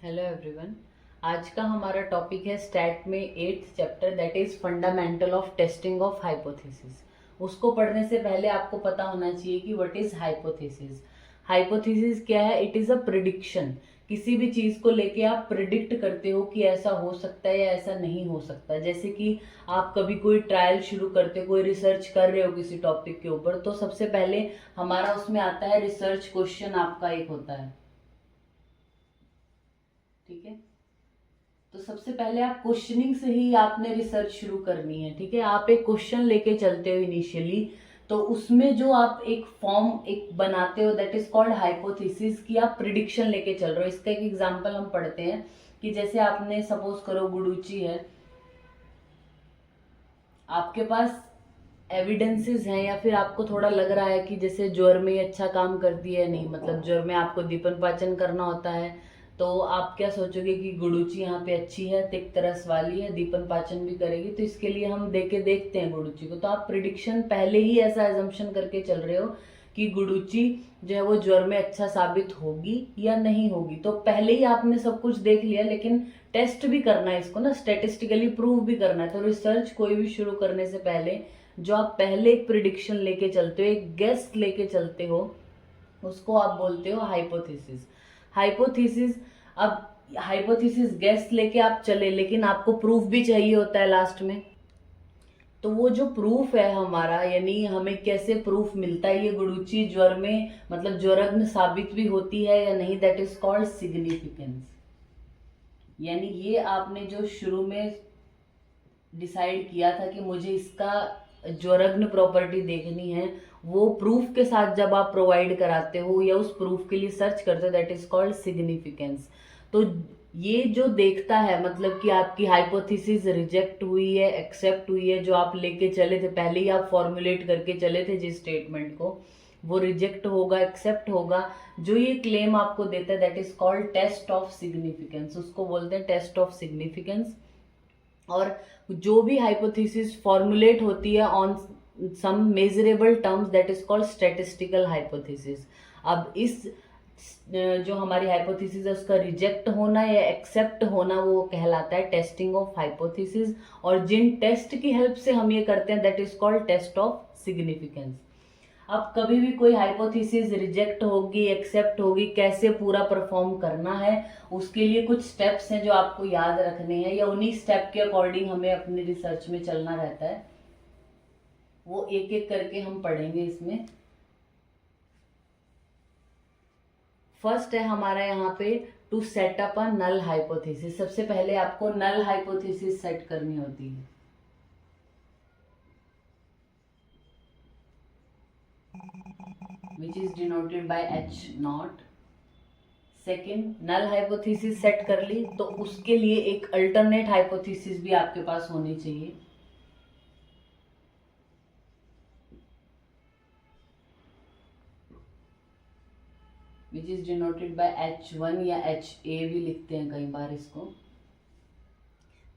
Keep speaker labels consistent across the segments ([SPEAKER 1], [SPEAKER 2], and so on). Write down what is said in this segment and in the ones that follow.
[SPEAKER 1] Hello everyone. आज का हमारा टॉपिक है स्टैट में 8th chapter, that is fundamental of testing of hypothesis. उसको पढ़ने से पहले आपको पता होना चाहिए कि व्हाट इज हाइपोथेसिस। हाइपोथेसिस क्या है? It is a prediction. किसी भी चीज को लेके आप प्रिडिक्ट करते हो कि ऐसा हो सकता है या ऐसा नहीं हो सकता। जैसे कि आप कभी कोई ट्रायल शुरू करते हो, कोई रिसर्च कर रहे हो किसी टॉपिक के ऊपर, तो सबसे पहले हमारा उसमें आता है रिसर्च क्वेश्चन, आपका एक होता है, ठीक है। तो सबसे पहले आप क्वेश्चनिंग से ही आपने रिसर्च शुरू करनी है, ठीक है। आप एक क्वेश्चन लेके चलते हो इनिशियली, तो उसमें जो आप एक फॉर्म एक बनाते हो, दैट इज कॉल्ड हाइपोथेसिस, कि आप प्रिडिक्शन लेके चल रहे हो। इसका एक एग्जांपल हम पढ़ते हैं कि जैसे आपने सपोज करो गुडुचि है, आपके पास एविडेंसेस हैं या फिर आपको थोड़ा लग रहा है कि जैसे ज्वर में ये अच्छा काम करती है, नहीं मतलब ज्वर में आपको दीपन पाचन करना होता है, तो आप क्या सोचोगे कि गुडुचि यहाँ पे अच्छी है, तिक्त रस वाली है, दीपन पाचन भी करेगी, तो इसके लिए हम देके देखते हैं गुडुचि को। तो आप प्रिडिक्शन पहले ही ऐसा एजम्पशन करके चल रहे हो कि गुडुचि जो है वो ज्वर में अच्छा साबित होगी या नहीं होगी। तो पहले ही आपने सब कुछ देख लिया, लेकिन टेस्ट भी करना है इसको ना, स्टेटिस्टिकली प्रूव भी करना है। तो रिसर्च कोई भी शुरू करने से पहले जो आप पहले एक प्रिडिक्शन लेके चलते हो, एक गेस लेके चलते हो, उसको आप बोलते हो हाइपोथेसिस। हाइपोथेसिस, अब हाइपोथेसिस गेस लेके आप चले, लेकिन आपको प्रूफ भी चाहिए होता है लास्ट में। तो वो जो प्रूफ है हमारा, यानी हमें कैसे प्रूफ मिलता है ये गुडुचि ज्वर में मतलब ज्वरग्न साबित भी होती है या नहीं, दैट इज कॉल्ड सिग्निफिकेंस। यानी ये आपने जो शुरू में डिसाइड किया था कि मुझे इसका ज्वरग्न प्रॉपर्टी देखनी है, वो प्रूफ के साथ जब आप प्रोवाइड कराते हो या उस प्रूफ के लिए सर्च करते हो, दैट इज कॉल्ड सिग्निफिकेंस। तो ये जो देखता है मतलब कि आपकी हाइपोथेसिस रिजेक्ट हुई है, एक्सेप्ट हुई है, जो आप लेके चले थे पहले ही आप फॉर्मुलेट करके चले थे जिस स्टेटमेंट को, वो रिजेक्ट होगा, एक्सेप्ट होगा। जो ये क्लेम आपको देता है that is called test of significance, उसको बोलते हैं टेस्ट ऑफ सिग्निफिकेंस। और जो भी हाइपोथेसिस फॉर्मुलेट होती है on some measurable terms, that is called statistical hypothesis. अब इस जो हमारी हाइपोथेसिस है उसका रिजेक्ट होना या एक्सेप्ट होना वो कहलाता है टेस्टिंग ऑफ हाइपोथेसिस। और जिन टेस्ट की हेल्प से हम ये करते हैं that is called test of significance. अब कभी भी कोई हाइपोथेसिस रिजेक्ट होगी, एक्सेप्ट होगी, कैसे पूरा परफॉर्म करना है, उसके लिए कुछ स्टेप्स हैं जो आपको याद रखने हैं, या उन्हीं स्टेप के अकॉर्डिंग हमें अपनी रिसर्च में चलना रहता है। वो एक एक करके हम पढ़ेंगे इसमें। फर्स्ट है हमारा यहाँ पे to set up a null hypothesis. सबसे पहले आपको नल हाइपोथेसिस सेट करनी होती है, which is denoted by H0। Second, null hypothesis set कर ली, तो उसके लिए एक अल्टरनेट हाइपोथेसिस भी आपके पास होनी चाहिए, विच इज डिनोटेड बाय H1 या HA भी लिखते हैं कई बार इसको।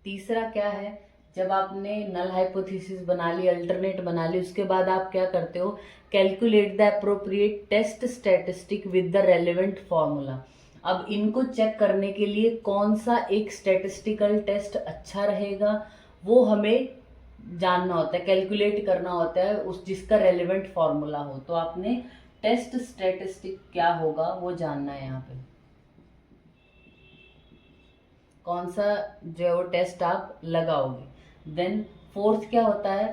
[SPEAKER 1] तीसरा क्या है, जब आपने नल हाइपोथेसिस बना ली, अल्टरनेट बना ली, उसके बाद आप क्या करते हो, calculate the appropriate test statistic with the relevant formula. अब इनको चेक करने के लिए कौन सा एक स्टैटिस्टिकल टेस्ट अच्छा रहेगा वो हमें जानना होता है, कैलकुलेट करना होता है, उस जिसका रेलेवेंट फॉर्मूला हो। तो आपने टेस्ट स्टैटिस्टिक क्या होगा वो जानना है यहाँ पे, कौन सा जो है वो टेस्ट आप लगाओगे। देन फोर्थ क्या होता है,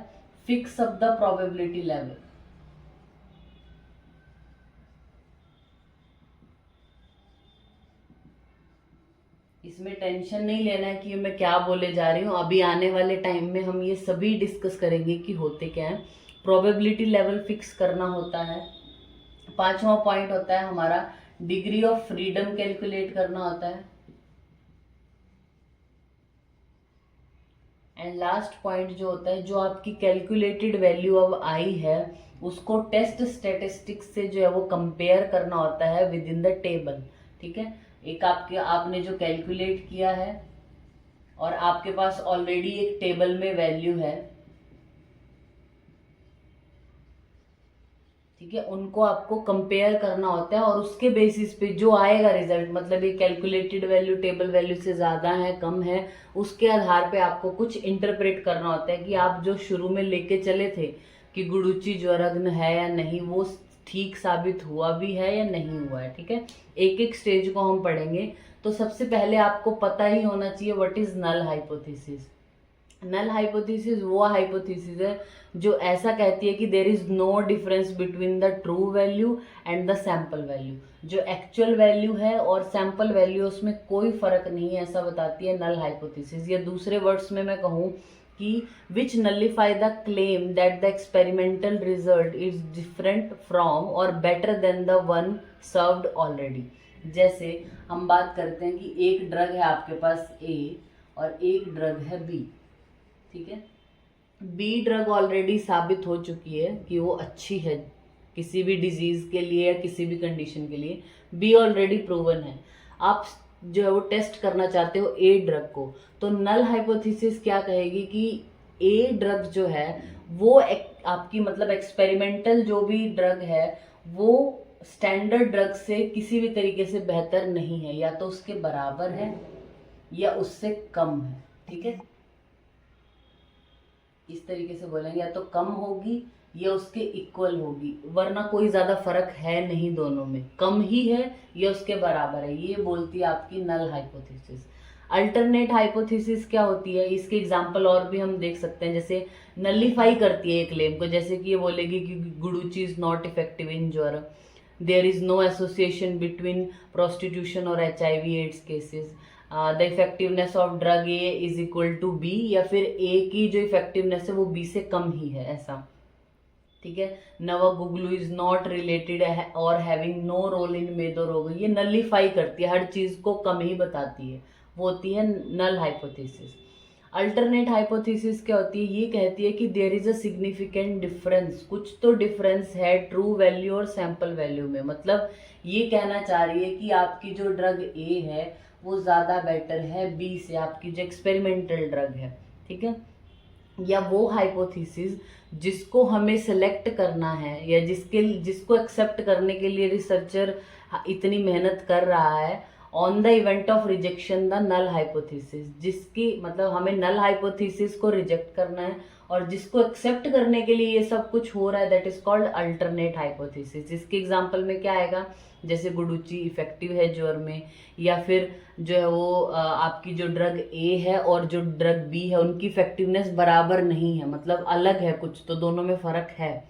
[SPEAKER 1] fix up the probability level. इसमें टेंशन नहीं लेना है कि मैं क्या बोले जा रही हूँ, अभी आने वाले टाइम में हम ये सभी डिस्कस करेंगे कि होते क्या है। प्रोबेबिलिटी लेवल फिक्स करना होता है। पांचवा पॉइंट होता है हमारा डिग्री ऑफ फ्रीडम कैलकुलेट करना होता है। एंड लास्ट पॉइंट जो होता है, जो आपकी कैलकुलेटेड वैल्यू अब आई है उसको टेस्ट स्टेटिस्टिक्स से जो है वो कंपेयर करना होता है विद इन द टेबल, ठीक है। एक आपके आपने जो कैलकुलेट किया है और आपके पास ऑलरेडी एक टेबल में वैल्यू है, ठीक है, उनको आपको कंपेयर करना होता है और उसके बेसिस पे जो आएगा रिजल्ट, मतलब ये कैलकुलेटेड वैल्यू टेबल वैल्यू से ज़्यादा है कम है, उसके आधार पे आपको कुछ इंटरप्रेट करना होता है कि आप जो शुरू में लेके चले थे कि गुडुचि ज्वरग्न है या नहीं, वो ठीक साबित हुआ भी है या नहीं हुआ है। ठीक है, एक एक स्टेज को हम पढ़ेंगे। तो सबसे पहले आपको पता ही होना चाहिए what is null hypothesis. Null hypothesis वो हाइपोथेसिस है जो ऐसा कहती है कि there is no difference between the true value and the sample value. जो एक्चुअल वैल्यू है और सैंपल वैल्यू, उसमें कोई फर्क नहीं है, ऐसा बताती है नल हाइपोथेसिस। या दूसरे वर्ड्स में मैं कहूँ कि which nullify the claim that the experimental result is different from और better than the one served already. जैसे हम बात करते हैं कि एक ड्रग है आपके पास ए और एक ड्रग है बी। ठीक है, बी ड्रग ऑलरेडी साबित हो चुकी है कि वो अच्छी है किसी भी डिजीज के लिए या किसी भी कंडीशन के लिए, बी ऑलरेडी प्रूवन है। आप जो है वो टेस्ट करना चाहते हो ए ड्रग को, तो नल हाइपोथेसिस क्या कहेगी कि ए ड्रग जो है वो आपकी मतलब एक्सपेरिमेंटल जो भी ड्रग है वो स्टैंडर्ड ड्रग से किसी भी तरीके से बेहतर नहीं है, या तो उसके बराबर है या उससे कम है। ठीक है, इस तरीके से बोलेंगे, या तो कम होगी या उसके इक्वल होगी, वरना कोई ज्यादा फर्क है नहीं दोनों में, कम ही है या उसके बराबर है, ये बोलती है आपकी नल हाइपोथेसिस। अल्टरनेट हाइपोथेसिस क्या होती है, इसके एग्जांपल और भी हम देख सकते हैं। जैसे नलिफाई करती है एक क्लेम को, जैसे कि ये बोलेगी कि guduchi is not effective in jwar, there is no association between prostitution और HIV AIDS cases, the effectiveness of drug A is equal to B, या फिर ए की जो इफेक्टिवनेस है वो बी से कम ही है, ऐसा। ठीक है, नवागुगलू इज नॉट रिलेटेड और हैविंग नो रोल इन मेदो रोग, ये नलिफाई करती है, हर चीज को कम ही बताती है, वो होती है नल हाइपोथेसिस। अल्टरनेट हाइपोथेसिस क्या होती है, ये कहती है कि there is a significant difference, कुछ तो डिफरेंस है ट्रू वैल्यू और सैंपल वैल्यू में। मतलब ये कहना चाह रही है कि आपकी जो ड्रग ए है वो ज़्यादा बेटर है बी से, आपकी जो एक्सपेरिमेंटल ड्रग है। ठीक है, या वो हाइपोथेसिस जिसको हमें सेलेक्ट करना है या जिसको एक्सेप्ट करने के लिए रिसर्चर इतनी मेहनत कर रहा है, on the event of rejection the null hypothesis, जिसकी मतलब हमें नल हाइपोथेसिस को रिजेक्ट करना है और जिसको एक्सेप्ट करने के लिए ये सब कुछ हो रहा है, that is called alternate hypothesis. इसके एग्जांपल में क्या आएगा, जैसे गुडुचि इफेक्टिव है ज्वर में, या फिर जो है वो आपकी जो ड्रग ए है और जो ड्रग बी है उनकी इफेक्टिवनेस बराबर नहीं है, मतलब अलग है कुछ तो, दोनों में फर्क है,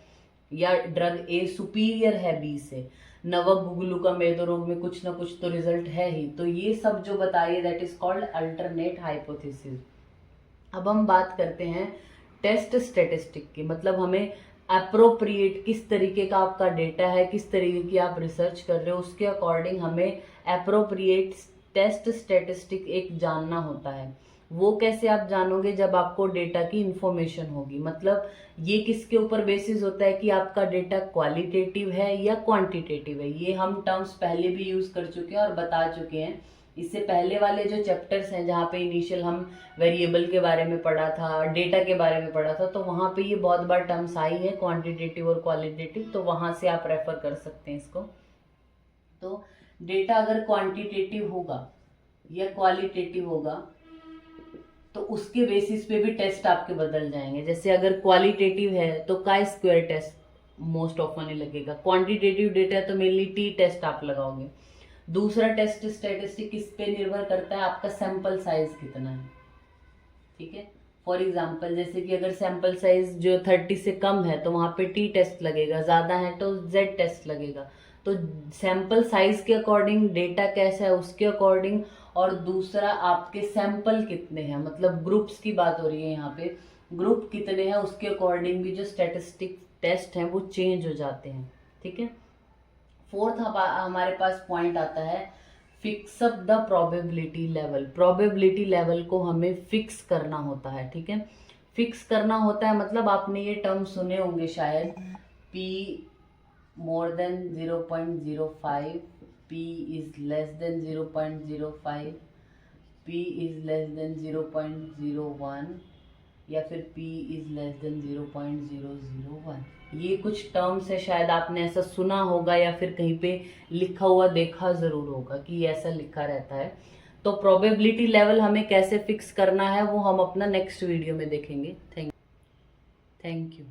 [SPEAKER 1] या ड्रग ए सुपीरियर है बी से, नवक गुगलू का मेदो रोग में कुछ ना कुछ तो रिजल्ट है ही। तो ये सब जो बताइए that is called alternate hypothesis. अब हम बात करते हैं टेस्ट स्टेटिस्टिक की, मतलब हमें अप्रोप्रिएट किस तरीके का आपका डेटा है, किस तरीके की आप रिसर्च कर रहे हो, उसके अकॉर्डिंग हमें अप्रोप्रिएट टेस्ट स्टेटिस्टिक एक जानना होता है। वो कैसे आप जानोगे, जब आपको डेटा की इंफॉर्मेशन होगी। मतलब ये किसके ऊपर बेसिस होता है कि आपका डेटा क्वालिटेटिव है या क्वांटिटेटिव है। ये हम टर्म्स पहले भी यूज कर चुके हैं और बता चुके हैं। इससे पहले वाले जो चैप्टर्स हैं जहाँ पे इनिशियल हम वेरिएबल के बारे में पढ़ा था, डेटा के बारे में पढ़ा था, तो वहाँ पे ये बहुत बार टर्म्स आई है क्वांटिटेटिव और क्वालिटेटिव, तो वहाँ से आप रेफर कर सकते हैं इसको। तो डेटा अगर क्वांटिटेटिव होगा या क्वालिटेटिव होगा तो उसके बेसिस पे भी टेस्ट आपके बदल जाएंगे। जैसे अगर क्वालिटेटिव है तो chi square test most often ही लगेगा, क्वांटिटेटिव डेटा है तो मेनली टी टेस्ट आप लगाओगे। दूसरा टेस्ट स्टेटिस्टिक किस पे निर्भर करता है, आपका सैंपल साइज कितना है। ठीक है, फॉर एग्जांपल जैसे कि अगर सैंपल साइज जो 30 से कम है तो वहां पे टी टेस्ट लगेगा, ज्यादा है तो जेड टेस्ट लगेगा। तो सैंपल साइज के अकॉर्डिंग डेटा कैसा है उसके अकॉर्डिंग, और दूसरा आपके सैंपल कितने हैं, मतलब ग्रुप्स की बात हो रही है यहाँ पे, ग्रुप कितने हैं उसके अकॉर्डिंग भी जो स्टेटिस्टिक टेस्ट हैं वो चेंज हो जाते हैं। ठीक है, फोर्थ हमारे पास पॉइंट आता है fix up the probability level. Probability level को हमें फिक्स करना होता है। ठीक है, फिक्स करना होता है मतलब आपने ये टर्म सुने होंगे शायद, P more than 0.05, P is less than 0.05, P is less than 0.01, या फिर P इज लेस देन 0.001। ये कुछ टर्म्स है, शायद आपने ऐसा सुना होगा या फिर कहीं पे लिखा हुआ देखा ज़रूर होगा कि ऐसा लिखा रहता है। तो प्रोबेबिलिटी लेवल हमें कैसे फिक्स करना है वो हम अपना नेक्स्ट वीडियो में देखेंगे। Thank you.